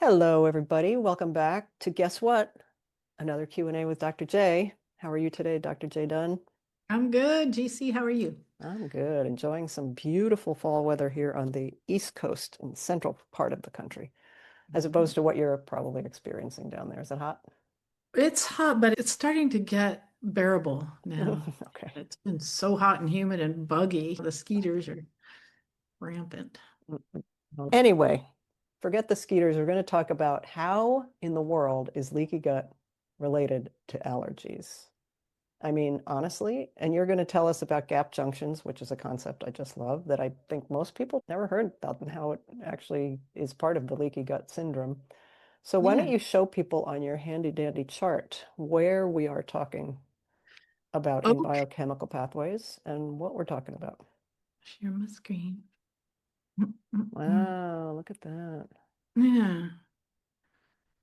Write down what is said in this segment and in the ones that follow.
Hello, everybody. Welcome back to Guess What? Another Q&A with Dr. J. How are you today, Dr. J. Dunn? I'm good. GC, how are you? I'm good. Enjoying some beautiful fall weather here on the East Coast and central part of the country, as opposed to what you're probably experiencing down there. Is it hot? It's hot, but it's starting to get bearable now. Okay. It's been so hot and humid and buggy. The skeeters are rampant. Anyway, forget the skeeters. We're going to talk about how in the world is leaky gut related to allergies. I mean, honestly, and you're going to tell us about gap junctions, which is a concept I just love that I think most people never heard about and how it actually is part of the leaky gut syndrome. So why don't Yeah. you show people on your handy dandy chart where we are talking about in Oh, biochemical pathways and what we're talking about? share my screen. Wow, look at that. Yeah.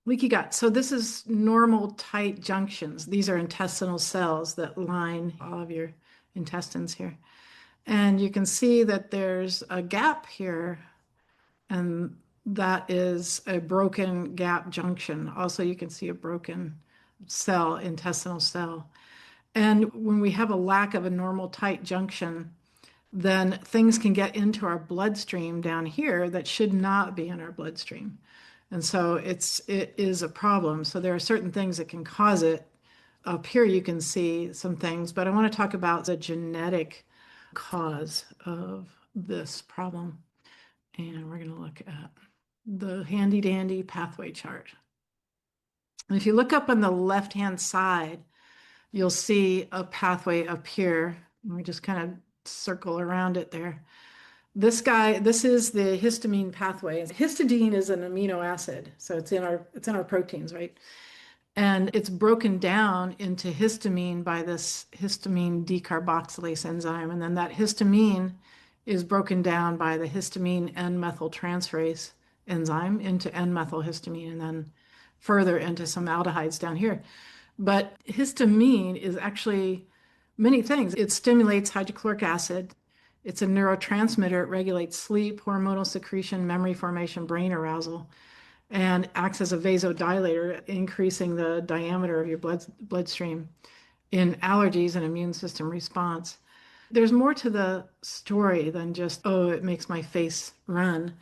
Leaky gut. So this is normal tight junctions. These are intestinal cells that line all of your intestines here. And you can see that there's a gap here, and that is a broken gap junction. Also, you can see a broken cell, intestinal cell. And when we have a lack of a normal tight junction, then things can get into our bloodstream down here that should not be in our bloodstream. And so it is a problem. So there are certain things that can cause it. Up here you can see some things, but I want to talk about the genetic cause of this problem. And we're going to look at the handy dandy pathway chart. And if you look up on the left-hand side, you'll see a pathway up here. Let me just kind of circle around it there. This is the histamine pathway. Histidine is an amino acid, so it's in our proteins, right? And it's broken down into histamine by this histamine decarboxylase enzyme. And then that histamine is broken down by the histamine N-methyltransferase enzyme into N-methylhistamine and then further into some aldehydes down here. But histamine is actually many things. It stimulates hydrochloric acid. It's a neurotransmitter. It regulates sleep, hormonal secretion, memory formation, brain arousal, and acts as a vasodilator, increasing the diameter of your bloodstream in allergies and immune system response. There's more to the story than just, oh, it makes my face run.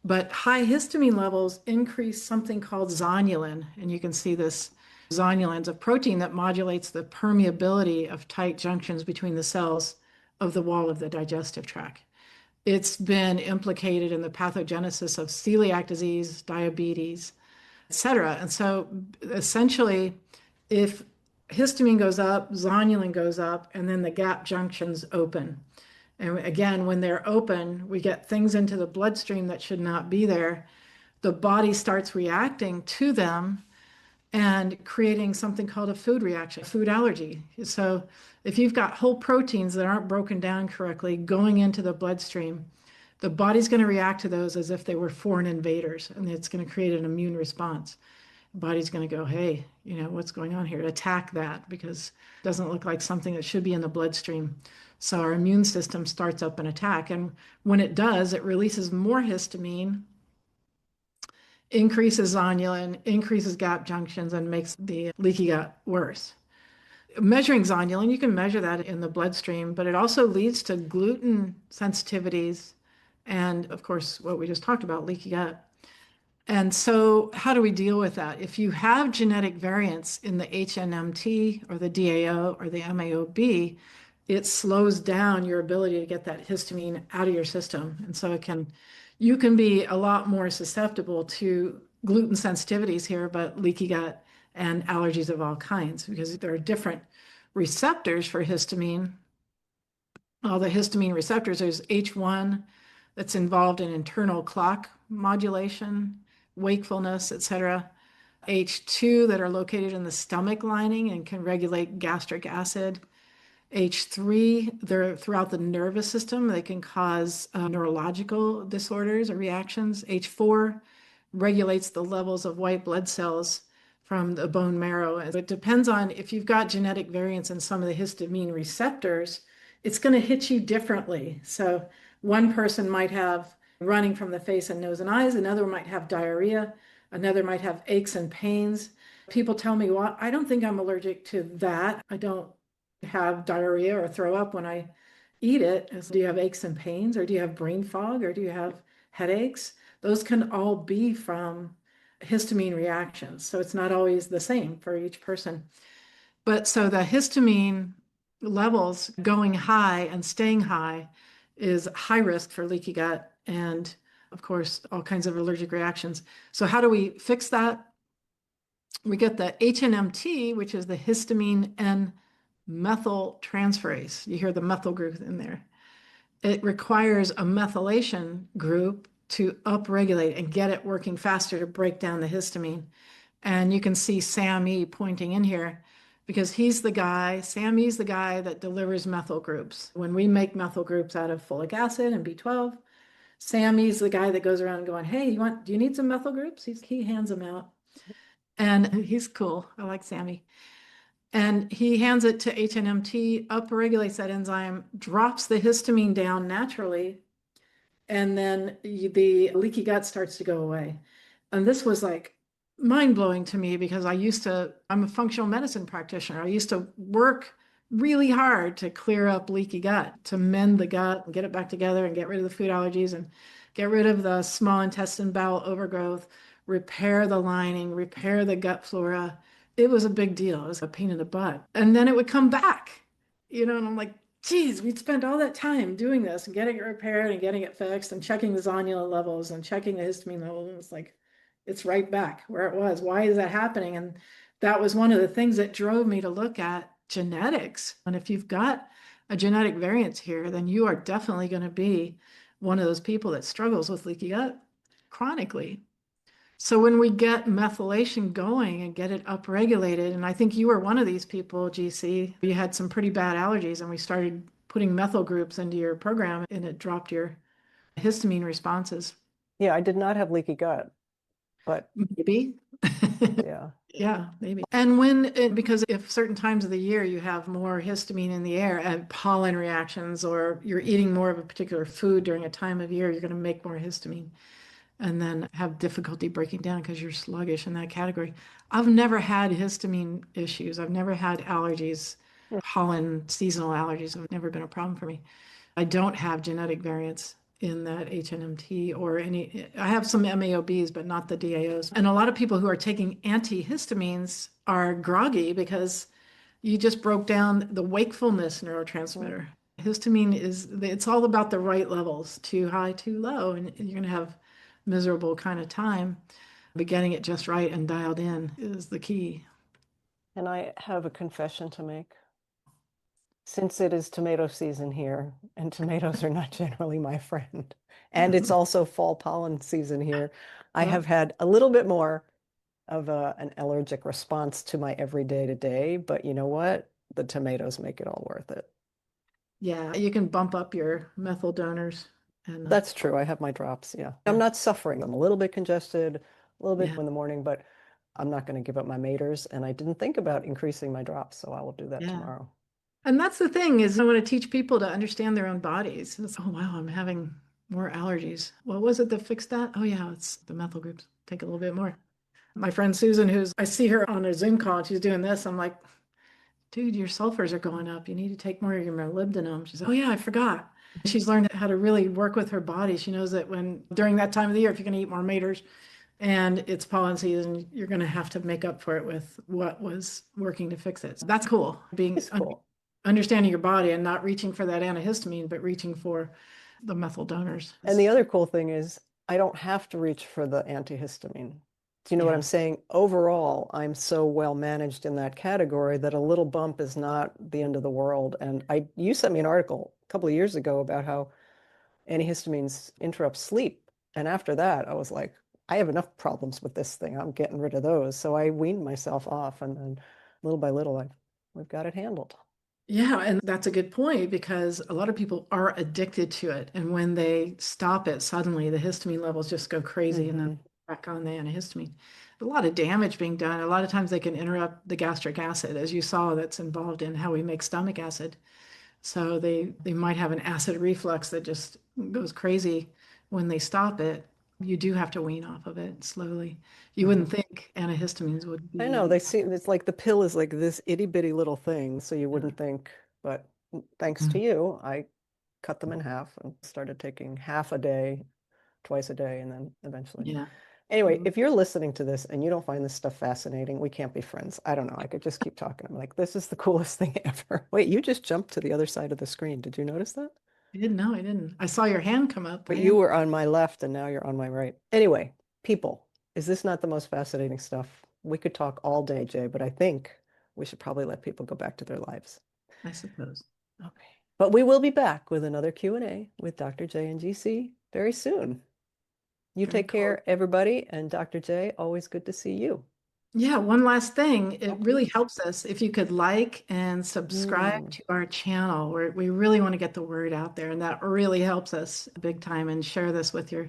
But high histamine levels increase something called zonulin. And you can see this zonulin is a protein that modulates the permeability of tight junctions between the cells of the wall of the digestive tract. It's been implicated in the pathogenesis of celiac disease, diabetes, etc. And so essentially, if histamine goes up, zonulin goes up, and then the gap junctions open. And again, when they're open, we get things into the bloodstream that should not be there. The body starts reacting to them and creating something called a food reaction, a food allergy. So if you've got whole proteins that aren't broken down correctly going into the bloodstream, the body's going to react to those as if they were foreign invaders, and it's going to create an immune response. The body's going to go, hey, what's going on here? Attack that because it doesn't look like something that should be in the bloodstream. So our immune system starts up an attack. And when it does, it releases more histamine, increases zonulin, increases gap junctions, and makes the leaky gut worse. Measuring zonulin, you can measure that in the bloodstream, but it also leads to gluten sensitivities and, of course, what we just talked about, leaky gut. And so, how do we deal with that? If you have genetic variants in the HNMT or the DAO or the MAOB, it slows down your ability to get that histamine out of your system. And so you can be a lot more susceptible to gluten sensitivities here, but leaky gut and allergies of all kinds because there are different receptors for histamine. All the histamine receptors, there's H1 that's involved in internal clock modulation, wakefulness, etc. H2 that are located in the stomach lining and can regulate gastric acid. H3, they're throughout the nervous system. They can cause neurological disorders or reactions. H4 regulates the levels of white blood cells from the bone marrow. It depends on if you've got genetic variants in some of the histamine receptors, it's going to hit you differently. So one person might have running from the face and nose and eyes, another might have diarrhea, Another might have aches and pains. People tell me, well, I don't think I'm allergic to that. I don't have diarrhea or throw up when I eat it. Do you have aches and pains, or do you have brain fog, or do you have headaches? Those can all be from histamine reactions. So it's not always the same for each person. But so the histamine levels going high and staying high is high risk for leaky gut and, of course, all kinds of allergic reactions. So how do we fix that? We get the HNMT, which is the histamine N methyl transferase. You hear the methyl group in there. It requires a methylation group to upregulate and get it working faster to break down the histamine. And you can see Sam E pointing in here because he's the guy, Sam E's the guy that delivers methyl groups. When we make methyl groups out of folic acid and B12, Sam E's the guy that goes around going, hey, do you need some methyl groups? He hands them out. And he's cool. I like Sammy. And he hands it to HNMT, upregulates that enzyme, drops the histamine down naturally, and then the leaky gut starts to go away. And this was like mind blowing to me because I'm a functional medicine practitioner. I used to work really hard to clear up leaky gut, to mend the gut and get it back together and get rid of the food allergies and get rid of the small intestine bowel overgrowth, repair the lining, repair the gut flora. It was a big deal. It was a pain in the butt. And then it would come back, and I'm like, geez, we'd spent all that time doing this and getting it repaired and getting it fixed and checking the zonulin levels and checking the histamine levels. And it's like, it's right back where it was. Why is that happening? And that was one of the things that drove me to look at genetics. And if you've got a genetic variance here, then you are definitely going to be one of those people that struggles with leaky gut chronically. So when we get methylation going and get it upregulated, and I think you were one of these people, GC, you had some pretty bad allergies, and we started putting methyl groups into your program, and it dropped your histamine responses. Yeah, I did not have leaky gut, but Maybe. yeah. Yeah, maybe. And because if certain times of the year you have more histamine in the air and pollen reactions, or you're eating more of a particular food during a time of year, you're going to make more histamine and then have difficulty breaking down because you're sluggish in that category. I've never had histamine issues. I've never had allergies, pollen, seasonal allergies have never been a problem for me. I don't have genetic variants in that HNMT or any, I have some MAOBs, but not the DAOs. And a lot of people who are taking antihistamines are groggy because you just broke down the wakefulness neurotransmitter. Histamine it's all about the right levels, too high, too low, and you're going to have miserable kind of time. But getting it just right and dialed in is the key. And I have a confession to make. Since it is tomato season here, and tomatoes are not generally my friend, and it's also fall pollen season here, I Well, have had a little bit more of an allergic response to my everyday to day, but you know what? The tomatoes make it all worth it. yeah, you can bump up your methyl donors and That's true. I have my drops. Yeah. I'm not suffering. I'm a little bit congested, a little bit yeah, in the morning, but I'm not going to give up my maters. And I didn't think about increasing my drops, so I will do that yeah. tomorrow. And that's the thing is I want to teach people to understand their own bodies. It's, oh wow, I'm having more allergies. What was it that fixed that? Oh yeah, it's the methyl groups. Take a little bit more. My friend Susan, I see her on a Zoom call and she's doing this. I'm like, dude, your sulfurs are going up. You need to take more of your molybdenum. She's like, oh yeah, I forgot. She's learned how to really work with her body. She knows that during that time of the year, if you're going to eat more maters and it's pollen season, you're going to have to make up for it with what was working to fix it. So that's cool. It's cool. Understanding your body and not reaching for that antihistamine, but reaching for the methyl donors. And the other cool thing is I don't have to reach for the antihistamine. Do you know what Yeah. I'm saying? Overall, I'm so well managed in that category that a little bump is not the end of the world. And you sent me an article a couple of years ago about how antihistamines interrupt sleep. And after that, I was like, I have enough problems with this thing. I'm getting rid of those. So I weaned myself off, and then little by little, we've got it handled. Yeah, and that's a good point because a lot of people are addicted to it. And when they stop it, suddenly the histamine levels just go crazy and then back on the antihistamine. A lot of damage being done. A lot of times they can interrupt the gastric acid, as you saw, that's involved in how we make stomach acid. So they might have an acid reflux that just goes crazy when they stop it. You do have to wean off of it slowly. You wouldn't think antihistamines would I know be. they seem, it's like the pill is like this itty bitty little thing, so you wouldn't think, but thanks to Mhm. you, I cut them in half and started taking half a day, twice a day, and then eventually. Yeah. Anyway, Mm. if you're listening to this and you don't find this stuff fascinating, we can't be friends. I don't know. I could just keep talking. I'm like, this is the coolest thing ever. Wait, you just jumped to the other side of the screen. Did you notice that? I didn't know. I didn't. I saw your hand come up. But I you am. were on my left and now you're on my right. Anyway, people, is this not the most fascinating stuff? We could talk all day, Jay, but I think we should probably let people go back to their lives. I suppose. Okay. But we will be back with another Q&A with Dr. J and GC very soon. You Very take cool. care, everybody, and Dr. J, always good to see you. Yeah, one last thing. Oh, It really please. helps us if you could like and subscribe Mm. to our channel. We really want to get the word out there, and that really helps us big time. And share this with your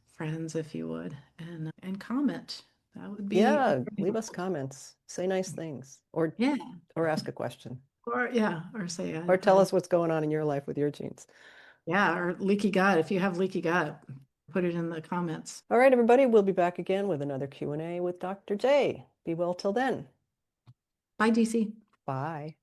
friends if you would, and comment. That would be Yeah, very leave us helpful. comments, say nice things, Yeah, or ask a question, or yeah, or say or tell us what's going on in your life with your genes. yeah, or leaky gut. If you have leaky gut, put it in the comments. All right, everybody, we'll be back again with another Q&A with Dr. J. Be well till then. Bye, DC. Bye.